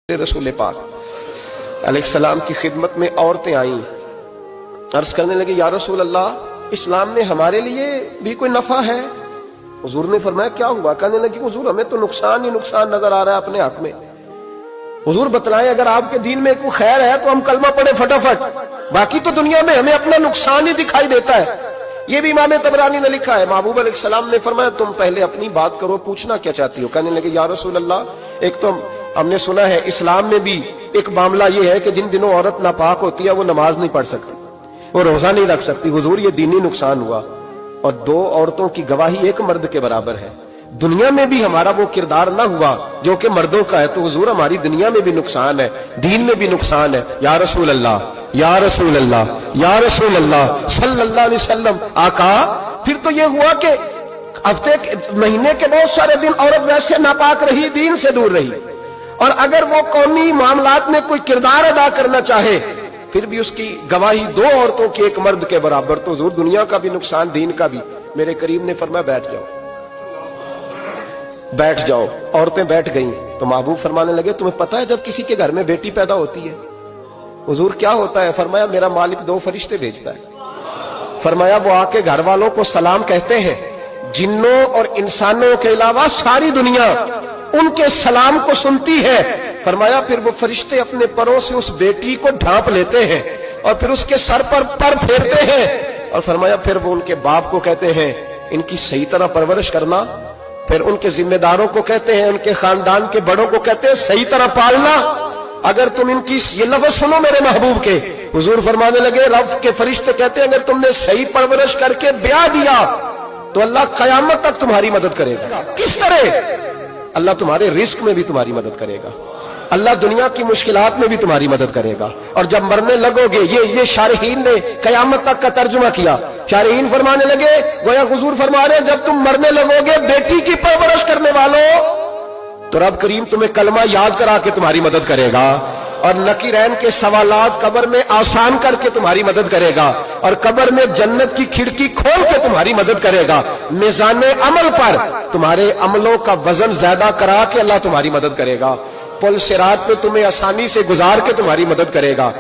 रसूल पाक अलैहिस्सलाम की खिदमत में औरतें आईं, अर्ज करने लगे या रसूल अल्लाह, इस्लाम ने हमारे लिए भी कोई नफा है? हुजूर ने फरमाया क्या हुआ? कहने लगी हुजूर हमें तो नुकसान ही नुकसान नजर आ रहा है अपने हक में। हुजूर बतलाएं अगर आपके दीन में कोई खैर है तो हम कलमा पढ़े फटाफट, बाकी तो दुनिया में हमें अपना नुकसान ही दिखाई देता है। ये भी इमाम तबरानी ने लिखा है। महबूब अलैहिस्सलाम ने फरमाया तुम पहले अपनी बात करो, पूछना क्या चाहती हो? कहने लगे या रसूल अल्लाह, एक तो हमने सुना है इस्लाम में भी एक मामला ये है कि जिन दिनों औरत नापाक होती है वो नमाज नहीं पढ़ सकती, वो रोजा नहीं रख सकती। हुजूर ये दीनी नुकसान हुआ, और दो औरतों की गवाही एक मर्द के बराबर है। दुनिया में भी हमारा वो किरदार ना हुआ जो कि मर्दों का है, तो हुजूर हमारी दुनिया में भी नुकसान है, दीन में भी नुकसान है। या रसूल अल्लाह, या रसूल अल्लाह, या रसूल अल्लाह सल्लल्लाहु अलैहि वसल्लम। आका फिर तो ये हुआ कि हफ्ते महीने के बहुत सारे दिन औरत वैसे नापाक रही, दीन से दूर रही, और अगर वो कौमी मामलात में कोई किरदार अदा करना चाहे फिर भी उसकी गवाही दो औरतों के एक मर्द के बराबर, तो हुजूर दुनिया का भी नुकसान दीन का भी। मेरे करीम ने फरमाया बैठ जाओ, बैठ जाओ। औरतें बैठ गईं तो महबूब फरमाने लगे तुम्हें पता है जब किसी के घर में बेटी पैदा होती है हुजूर क्या होता है? फरमाया मेरा मालिक दो फरिश्ते भेजता है। फरमाया वो आके घर वालों को सलाम कहते हैं, जिन्नों और इंसानों के अलावा सारी दुनिया उनके सलाम को सुनती है। फरमाया फिर वो फरिश्ते अपने परों से उस बेटी को ढांप लेते हैं और फिर उसके सर पर फेरते हैं, और फरमाया फिर वो उनके बाप को कहते हैं इनकी सही तरह परवरिश करना, फिर उनके जिम्मेदारों को कहते हैं, उनके खानदान के बड़ों को कहते हैं सही तरह पालना। अगर तुम इनकी ये लफ्ज सुनो मेरे महबूब के, हुजूर फरमाने लगे रब के फरिश्ते कहते हैं अगर तुमने सही परवरिश करके ब्याह दिया तो अल्लाह कयामत तक तुम्हारी मदद करेगा। किस तरह? अल्लाह तुम्हारे रिस्क में भी तुम्हारी मदद करेगा, अल्लाह दुनिया की मुश्किलात में भी तुम्हारी मदद करेगा। और जब मरने लगोगे, ये शारहीन ने कयामत तक का तर्जुमा किया। शारहीन फरमाने लगे गोया हुजूर फरमा रहे जब तुम मरने लगोगे बेटी की परवरिश करने वालों, तो रब करीम तुम्हें कलमा याद करा के तुम्हारी मदद करेगा, और नकीरैन के सवालात कब्र में आसान करके तुम्हारी मदद करेगा, और कब्र में जन्नत की खिड़की खोल के तुम्हारी मदद करेगा। मिजाने अमल पर तुम्हारे अमलों का वजन ज्यादा करा के अल्लाह तुम्हारी मदद करेगा। पुल सिरात पे तुम्हें आसानी से गुजार के तुम्हारी मदद करेगा।